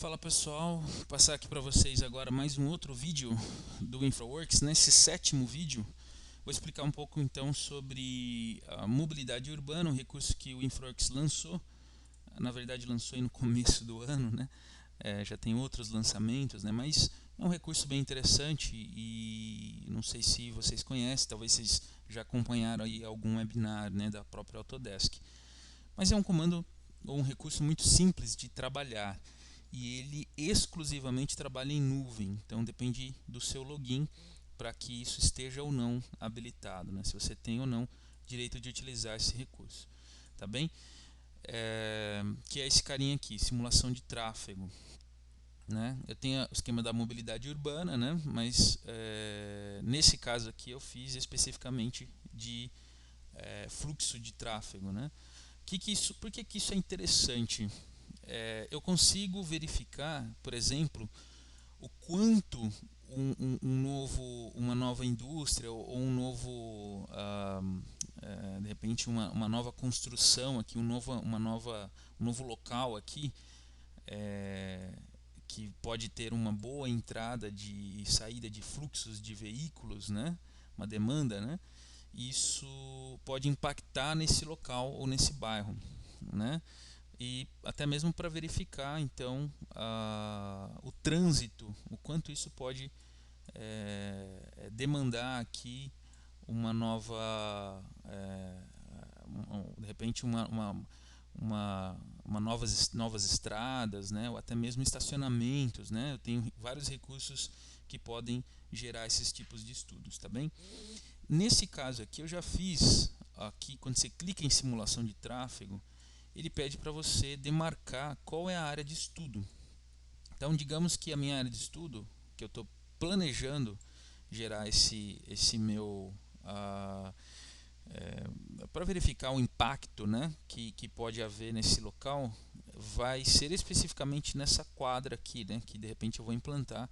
Fala pessoal, vou passar aqui para vocês agora mais um outro vídeo do InfraWorks. Nesse sétimo vídeo, vou explicar um pouco então sobre a mobilidade urbana, um recurso que o InfraWorks lançou. Na verdade lançou aí no começo do ano, né? Já tem outros lançamentos, né? Mas é um recurso bem interessante e não sei se vocês conhecem, talvez vocês já acompanharam aí algum webinar, né, da própria Autodesk. Mas é um comando ou um recurso muito simples de trabalhar e ele exclusivamente trabalha em nuvem, então depende do seu login para que isso esteja ou não habilitado, né? Se você tem ou não direito de utilizar esse recurso, tá bem? Que é esse carinha aqui, simulação de tráfego, né? Eu tenho o esquema da mobilidade urbana, né? Mas nesse caso aqui eu fiz especificamente de fluxo de tráfego, né? Por que isso é interessante? Eu consigo verificar, por exemplo, o quanto uma nova indústria ou um novo, de repente uma nova construção aqui, um novo local aqui, que pode ter uma boa entrada e saída de fluxos de veículos, né? Uma demanda, né? Isso pode impactar nesse local ou nesse bairro, né? E até mesmo para verificar então o trânsito, o quanto isso pode demandar aqui uma nova, de repente novas estradas, né, ou até mesmo estacionamentos, né? Eu tenho vários recursos que podem gerar esses tipos de estudos, tá bem? Nesse caso aqui eu já fiz aqui, quando você clica em simulação de tráfego, ele pede para você demarcar qual é a área de estudo. Então, digamos que a minha área de estudo, que eu estou planejando gerar esse meu para verificar o impacto, né, que pode haver nesse local, vai ser especificamente nessa quadra aqui, né, que de repente eu vou implantar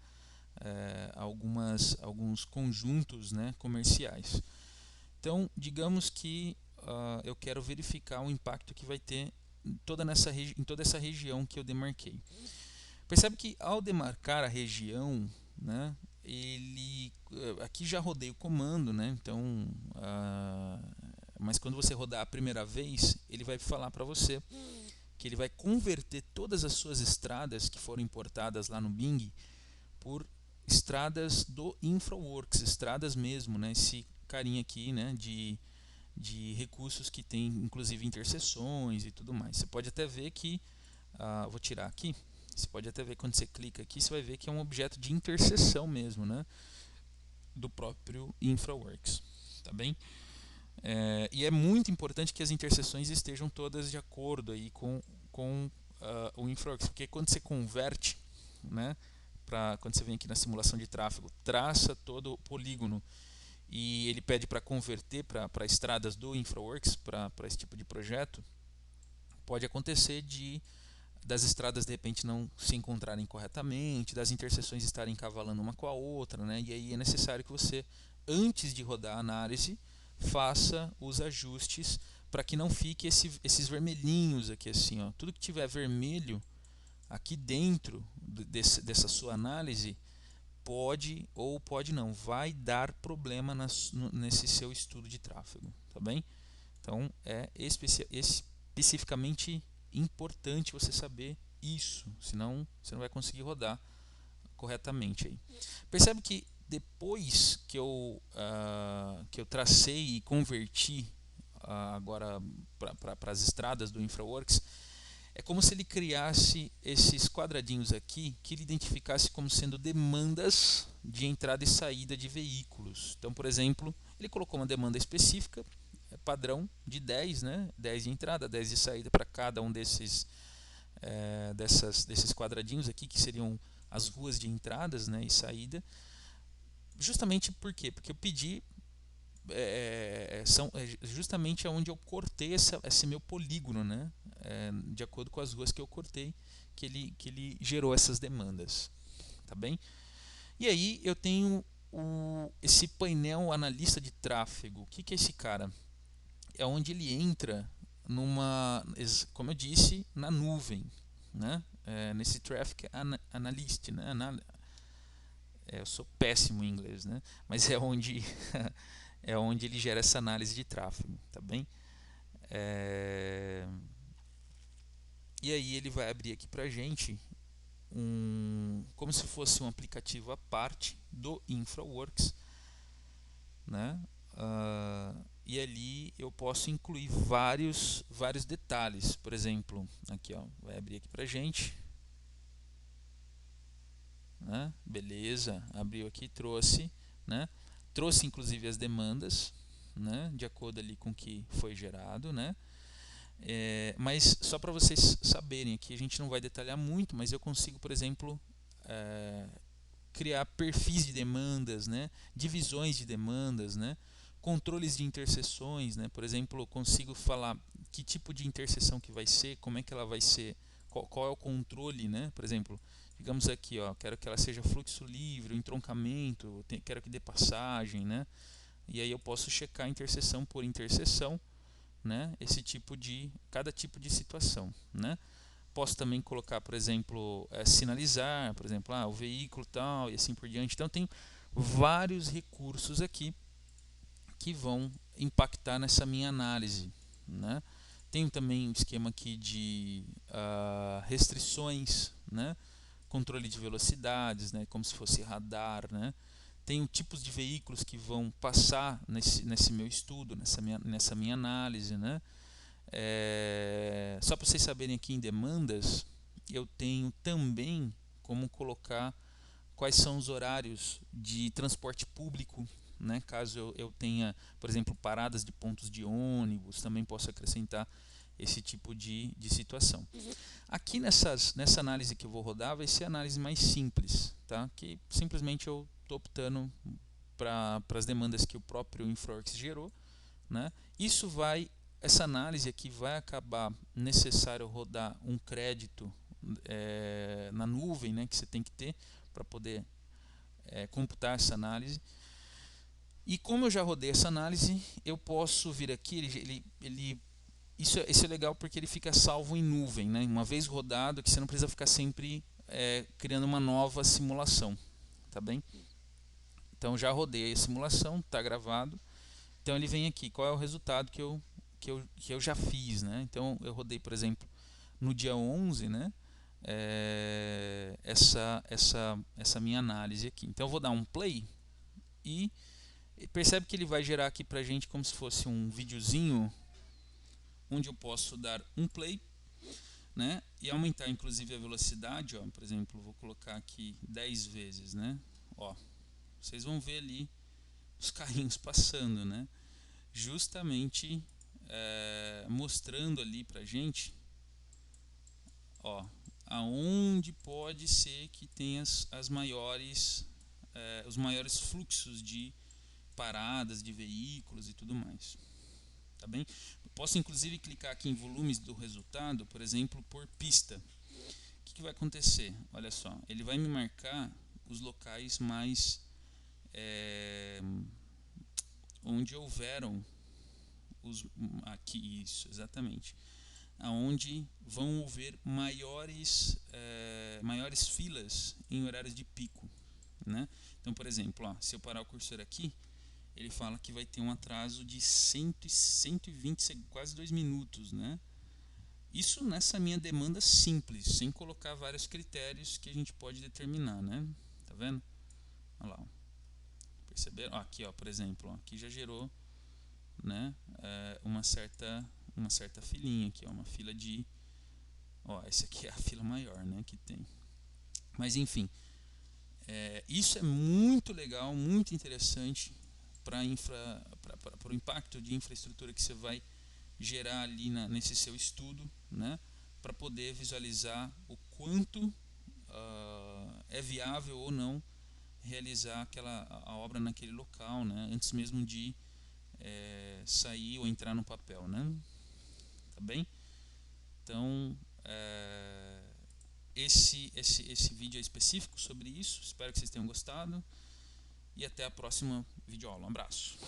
alguns conjuntos, né, comerciais. Então, digamos que eu quero verificar o impacto que vai ter em toda essa região que eu demarquei. Percebe que ao demarcar a região, né, aqui já rodei o comando, né, então, mas quando você rodar a primeira vez, ele vai falar para você que ele vai converter todas as suas estradas que foram importadas lá no Bing por estradas do InfraWorks, estradas mesmo, né, esse carinha aqui, né, de recursos que tem inclusive interseções e tudo mais. Você pode até ver que, vou tirar aqui, você pode até ver quando você clica aqui, você vai ver que é um objeto de interseção mesmo, né, do próprio InfraWorks, tá bem? E é muito importante que as interseções estejam todas de acordo aí com o InfraWorks, porque quando você converte, né, quando você vem aqui na simulação de tráfego, traça todo o polígono e ele pede para converter para estradas do InfraWorks, para esse tipo de projeto, pode acontecer das estradas de repente não se encontrarem corretamente, das interseções estarem cavalando uma com a outra, né? E aí é necessário que você, antes de rodar a análise, faça os ajustes para que não fique esses vermelhinhos aqui assim, ó. Tudo que tiver vermelho aqui dentro dessa sua análise pode ou pode não, vai dar problema nesse seu estudo de tráfego, tá bem? Então é especificamente importante você saber isso, senão você não vai conseguir rodar corretamente aí. Percebe que depois que eu tracei e converti agora para as estradas do InfraWorks, é como se ele criasse esses quadradinhos aqui que ele identificasse como sendo demandas de entrada e saída de veículos. Então, por exemplo, ele colocou uma demanda específica, padrão de 10, né? 10 de entrada, 10 de saída para cada um desses quadradinhos aqui, que seriam as ruas de entradas, né, e saída. Justamente por quê? Porque eu pedi justamente onde eu cortei esse meu polígono, né? De acordo com as ruas que eu cortei, que ele gerou essas demandas, tá bem? E aí eu tenho esse painel analista de tráfego. O que é esse cara? É onde ele entra como eu disse, na nuvem, né? Nesse Traffic Analyst, né? Eu sou péssimo em inglês, né? Mas é onde é onde ele gera essa análise de tráfego, tá bem? E aí ele vai abrir aqui pra gente como se fosse um aplicativo à parte do InfraWorks, né? E ali eu posso incluir vários detalhes. Por exemplo, aqui ó, vai abrir aqui pra gente, né? Beleza, abriu aqui, trouxe, né? Trouxe inclusive as demandas, né? De acordo ali com o que foi gerado, né? Mas só para vocês saberem aqui, a gente não vai detalhar muito, mas eu consigo, por exemplo, criar perfis de demandas, né? Divisões de demandas, né? Controles de interseções, né? Por exemplo, eu consigo falar que tipo de interseção que vai ser, como é que ela vai ser, qual é o controle, né? Por exemplo, digamos aqui, ó, quero que ela seja fluxo livre, entroncamento, quero que dê passagem, né? E aí eu posso checar interseção por interseção, né? Cada tipo de situação, né? Posso também colocar, por exemplo, sinalizar, por exemplo, o veículo tal e assim por diante. Então tem vários recursos aqui que vão impactar nessa minha análise, né? Tenho também um esquema aqui de restrições, né? Controle de velocidades, né? Como se fosse radar, né? Tenho tipos de veículos que vão passar nesse meu estudo, nessa minha análise, né? Só para vocês saberem aqui em demandas, eu tenho também como colocar quais são os horários de transporte público, né? Caso eu tenha, por exemplo, paradas de pontos de ônibus, também posso acrescentar esse tipo de situação. Aqui nessa análise que eu vou rodar vai ser a análise mais simples, tá? Que simplesmente eu estou optando para as demandas que o próprio InfraWorks gerou, né? Essa análise aqui vai acabar necessário rodar um crédito na nuvem, né, que você tem que ter para poder computar essa análise. E como eu já rodei essa análise, eu posso vir aqui, isso é legal porque ele fica salvo em nuvem, né? Uma vez rodado, que você não precisa ficar sempre criando uma nova simulação, tá bem? Então já rodei a simulação, está gravado. Então ele vem aqui, qual é o resultado que eu já fiz, né? Então eu rodei, por exemplo, no dia 11, né? Essa minha análise aqui. Então eu vou dar um play e percebe que ele vai gerar aqui pra gente como se fosse um videozinho onde eu posso dar um play, né? E aumentar inclusive a velocidade, ó, por exemplo, vou colocar aqui 10 vezes, né? Ó, vocês vão ver ali os carrinhos passando, né? Justamente mostrando ali pra gente, ó, aonde pode ser que tenha os maiores fluxos de paradas de veículos e tudo mais, tá bem? Eu posso inclusive clicar aqui em volumes do resultado, por exemplo, por pista. O que vai acontecer? Olha só, ele vai me marcar os locais mais onde houveram aqui, isso, exatamente, aonde vão haver maiores filas em horários de pico, né? Então, por exemplo, ó, se eu parar o cursor aqui, ele fala que vai ter um atraso de 120, quase 2 minutos, né? Isso nessa minha demanda simples, sem colocar vários critérios que a gente pode determinar, né? Tá vendo? Olha lá, ó. Perceberam? Aqui, ó, por exemplo, ó, aqui já gerou, né, uma certa filinha aqui, ó, uma fila de, ó, essa aqui é a fila maior, né, que tem. Mas enfim, isso é muito legal, muito interessante para o impacto de infraestrutura que você vai gerar ali nesse seu estudo, né, para poder visualizar o quanto é viável ou não realizar a obra naquele local, né, antes mesmo de sair ou entrar no papel, né? Tá bem? Então esse vídeo é específico sobre isso. Espero que vocês tenham gostado e até a próxima videoaula. Um abraço.